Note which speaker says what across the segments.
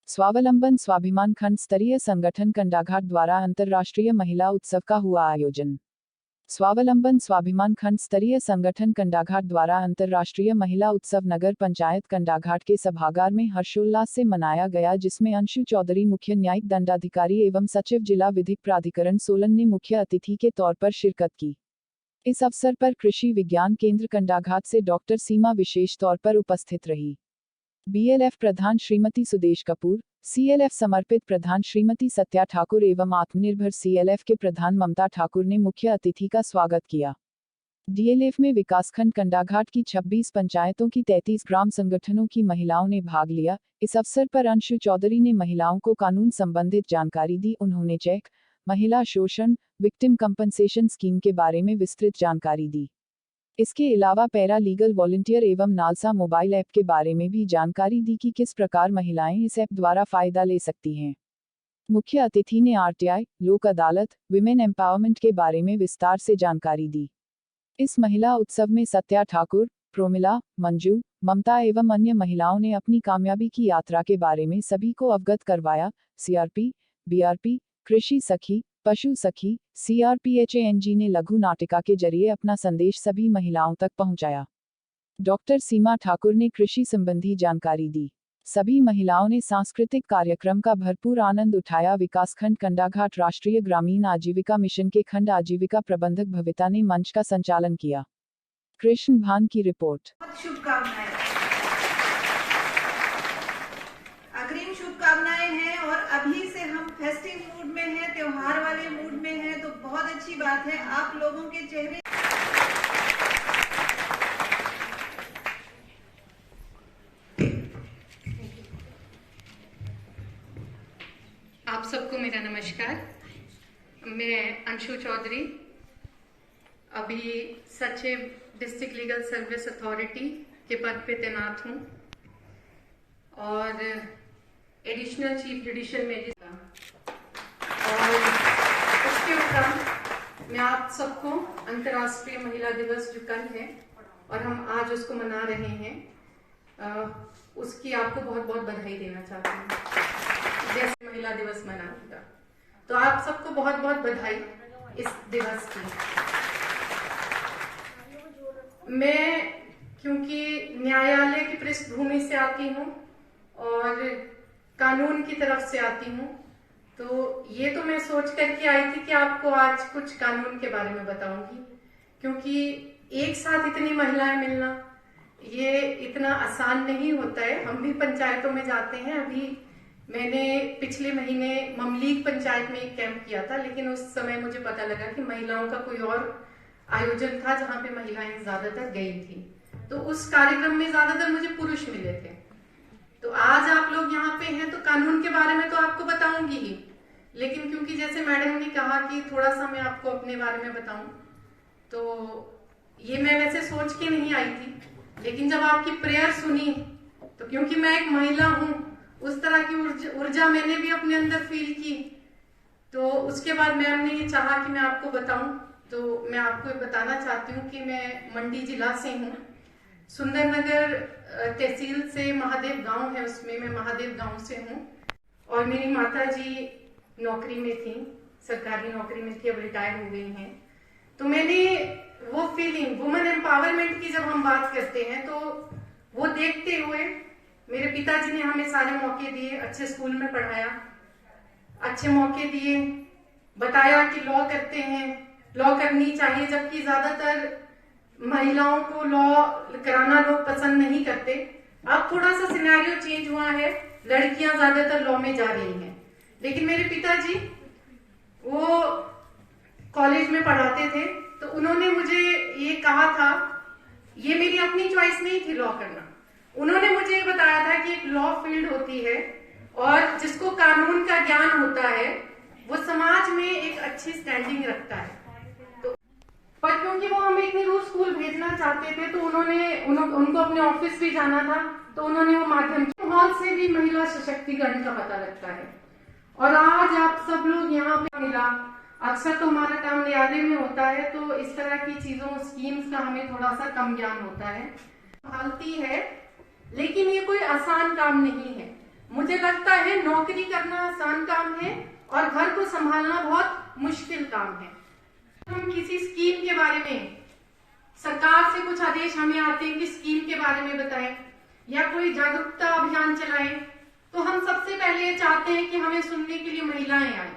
Speaker 1: स्वावलंबन स्वाभिमान खंड स्तरीय संगठन कंडाघाट द्वारा अंतर्राष्ट्रीय महिला उत्सव का हुआ आयोजन। स्वावलंबन स्वाभिमान खंड स्तरीय संगठन कंडाघाट द्वारा अंतर्राष्ट्रीय महिला उत्सव नगर पंचायत कंडाघाट के सभागार में हर्षोल्लास से मनाया गया, जिसमें अंशु चौधरी मुख्य न्यायिक दंडाधिकारी एवं सचिव जिला विधिक प्राधिकरण सोलन ने मुख्य अतिथि के तौर पर शिरकत की। इस अवसर पर कृषि विज्ञान केंद्र कंडाघाट से डॉक्टर सीमा विशेष तौर पर उपस्थित रही। बीएलएफ प्रधान श्रीमती सुदेश कपूर, सीएलएफ समर्पित प्रधान श्रीमती सत्या ठाकुर एवं आत्मनिर्भर सीएलएफ के प्रधान ममता ठाकुर ने मुख्य अतिथि का स्वागत किया। डीएलएफ में विकासखंड कंडाघाट की 26 पंचायतों की 33 ग्राम संगठनों की महिलाओं ने भाग लिया। इस अवसर पर अंशु चौधरी ने महिलाओं को कानून संबंधित जानकारी दी। उन्होंने चेक, महिला शोषण, विक्टिम कंपनसेशन स्कीम के बारे में विस्तृत जानकारी दी। इसके अलावा पैरा लीगल वॉलंटियर एवं नालसा मोबाइल ऐप के बारे में भी जानकारी दी कि किस प्रकार महिलाएं इस ऐप द्वारा फायदा ले सकती हैं। मुख्य अतिथि ने आरटीआई, लोक अदालत, विमेन एम्पावरमेंट के बारे में विस्तार से जानकारी दी। इस महिला उत्सव में सत्या ठाकुर, प्रोमिला, मंजू, ममता एवं अन्य महिलाओं ने अपनी कामयाबी की यात्रा के बारे में सभी को अवगत करवाया। सीआरपी, बीआरपी, कृषि सखी, पशु सखी, सीआरपीएचएएनजी ने लघु नाटिका के जरिए अपना संदेश सभी महिलाओं तक पहुंचाया। डॉक्टर सीमा ठाकुर ने कृषि संबंधी जानकारी दी। सभी महिलाओं ने सांस्कृतिक कार्यक्रम का भरपूर आनंद उठाया। विकासखंड कंडाघाट राष्ट्रीय ग्रामीण आजीविका मिशन के खंड आजीविका प्रबंधक भविता ने मंच का संचालन किया। कृष्ण भान की रिपोर्ट।
Speaker 2: शुभकामनाएं, अग्रिम शुभकामनाएं हैं और अभी से हम फेस्टिव मूड में हैं, त्योहार वाले मूड में हैं, तो बहुत अच्छी बात है। आप लोगों के चेहरे
Speaker 3: आप सबको मेरा नमस्कार। मैं अंशु चौधरी, अभी सचिव डिस्ट्रिक्ट लीगल सर्विस अथॉरिटी के पद पे तैनात हूँ और एडिशनल चीफ जुडिशियल मजिस्ट्रेट। और उसके उपरांत मैं आप सबको अंतर्राष्ट्रीय महिला दिवस जो कल है और हम आज उसको मना रहे हैं, उसकी आपको बहुत बहुत बधाई देना चाहती हूँ। जैसे महिला दिवस मनाऊंगा, तो आप सबको बहुत बहुत बधाई इस दिवस की। मैं क्योंकि न्यायालय की पृष्ठभूमि से आती हूँ और कानून की तरफ से आती हूँ, तो ये तो मैं सोच करके आई थी कि आपको आज कुछ कानून के बारे में बताऊंगी, क्योंकि एक साथ इतनी महिलाएं मिलना ये इतना आसान नहीं होता है। हम भी पंचायतों में जाते हैं। अभी मैंने पिछले महीने ममलीक पंचायत में एक कैंप किया था, लेकिन उस समय मुझे पता लगा कि महिलाओं का कोई और आयोजन था जहां पे महिलाएं ज्यादातर गई थी, तो उस कार्यक्रम में ज्यादातर मुझे पुरुष मिले थे। तो आज आप लोग यहाँ पे हैं तो कानून के बारे में तो आपको बताऊंगी ही, लेकिन क्योंकि जैसे मैडम ने कहा कि थोड़ा सा मैं आपको अपने बारे में बताऊं, तो ये मैं वैसे सोच के नहीं आई थी, लेकिन जब आपकी प्रेयर सुनी तो क्योंकि मैं एक महिला हूं, उस तरह की ऊर्जा मैंने भी अपने अंदर फील की, तो उसके बाद मैम ने ये चाहा कि मैं आपको बताऊं। तो मैं आपको बताना चाहती हूँ कि मैं मंडी जिला से हूँ। सुंदरनगर तहसील से महादेव गांव है, उसमें मैं महादेव गांव से हूँ और मेरी माता जी नौकरी में थी, सरकारी नौकरी में थी, अब रिटायर हो गई हैं। तो मैंने वो फीलिंग, वुमेन एम्पावरमेंट की जब हम बात करते हैं, तो वो देखते हुए मेरे पिताजी ने हमें सारे मौके दिए, अच्छे स्कूल में पढ़ाया, अच्छे मौके दिए, बताया कि लॉ करते हैं, लॉ करनी चाहिए, जबकि ज्यादातर महिलाओं को लॉ कराना लोग पसंद नहीं करते। अब थोड़ा सा सिनेरियो चेंज हुआ है, लड़कियां ज्यादातर लॉ में जा रही हैं, लेकिन मेरे पिताजी वो कॉलेज में पढ़ाते थे, तो उन्होंने मुझे ये कहा था, ये मेरी अपनी चॉइस नहीं थी लॉ करना, उन्होंने मुझे ये बताया था कि एक लॉ फील्ड होती है और जिसको कानून का ज्ञान होता है वो समाज में एक अच्छी स्टैंडिंग रखता है। तो पर क्योंकि वो हमें इतनी दूर स्कूल भेजना चाहते थे, तो उनको अपने ऑफिस भी जाना था, तो उन्होंने वो माध्यम हॉल से भी महिला सशक्तिकरण का पता लगता है। और आज आप सब लोग यहाँ पे मिला, अक्सर तो हमारा काम न्यायालय में होता है, तो इस तरह की चीजों, स्कीम्स का हमें थोड़ा सा कम ज्ञान होता है। संभालती है, लेकिन ये कोई आसान काम नहीं है। मुझे लगता है नौकरी करना आसान काम है और घर को संभालना बहुत मुश्किल काम है। हम किसी स्कीम के बारे में, सरकार से कुछ आदेश हमें आते हैं कि स्कीम के बारे में बताएं या कोई जागरूकता अभियान चलाएं, तो हम सबसे पहले ये चाहते हैं कि हमें सुनने के लिए महिलाएं आए,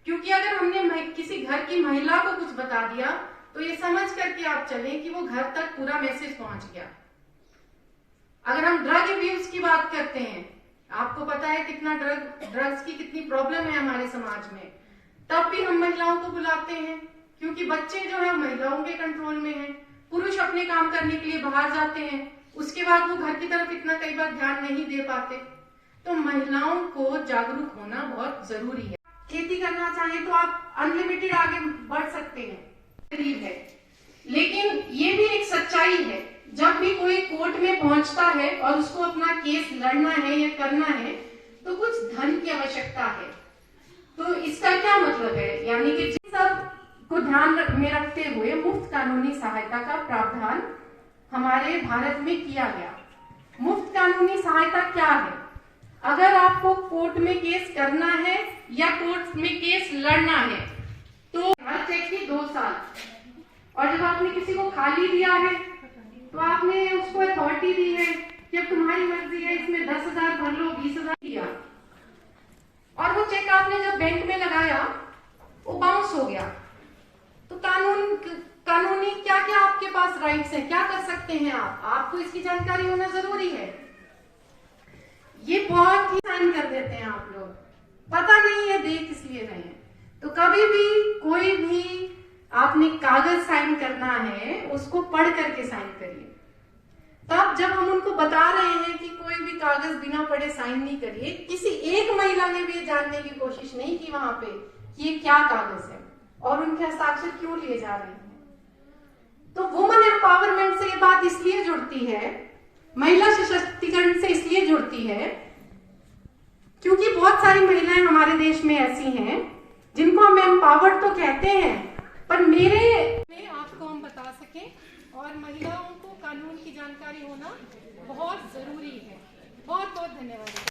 Speaker 3: क्योंकि अगर हमने किसी घर की महिला को कुछ बता दिया तो ये समझ करके आप चलें कि वो घर तक पूरा मैसेज पहुंच गया। अगर हम ड्रग अब्यूज की बात करते हैं, आपको पता है कितना ड्रग्स की कितनी प्रॉब्लम है हमारे समाज में, तब भी हम महिलाओं को बुलाते हैं, क्योंकि बच्चे जो है महिलाओं के कंट्रोल में हैं। पुरुष अपने काम करने के लिए बाहर जाते हैं, उसके बाद वो घर की तरफ इतना कई बार ध्यान नहीं दे पाते। तो महिलाओं को जागरूक होना बहुत जरूरी है। खेती करना चाहें तो आप अनलिमिटेड आगे बढ़ सकते हैं, गरीब है, लेकिन ये भी एक सच्चाई है, जब भी कोई कोर्ट में पहुंचता है और उसको अपना केस लड़ना है या करना है तो कुछ धन की आवश्यकता है। तो इसका क्या मतलब है, यानी कि सब को ध्यान में रखते हुए मुफ्त कानूनी सहायता का प्रावधान हमारे भारत में किया गया। मुफ्त कानूनी सहायता क्या है? अगर आपको कोर्ट में केस करना है या कोर्ट में केस लड़ना है तो हर चेक की 2 साल, और जब आपने किसी को खाली दिया है तो आपने उसको अथॉरिटी दी है कि अब तुम्हारी मर्जी है, इसमें 10,000 भर लो, 20,000 दिया, और वो चेक आपने जब बैंक में लगाया वो बाउंस हो गया। तो कानूनी क्या क्या आपके पास राइट्स हैं, क्या कर सकते हैं आपको इसकी जानकारी होना जरूरी है। ये बहुत ही साइन कर देते हैं आप लोग, पता नहीं है देख इसलिए नहीं है। तो कभी भी कोई भी आपने कागज साइन करना है उसको पढ़ करके साइन करिए। तब जब हम उनको बता रहे हैं कि कोई भी कागज बिना पढ़े साइन नहीं करिए, किसी एक महिला ने भी जानने की कोशिश नहीं की वहां पे कि ये क्या कागज है और उनके हस्ताक्षर क्यों लिए जा रहे हैं। तो वुमन एम्पावरमेंट से ये बात इसलिए जुड़ती है, महिला सशक्तिकरण से इसलिए जुड़ती है, क्योंकि बहुत सारी महिलाएं हमारे देश में ऐसी हैं जिनको हम एम्पावर्ड तो कहते हैं, पर मेरे आपको हम बता सकें और महिलाओं को कानून की जानकारी होना बहुत जरूरी है। बहुत बहुत धन्यवाद।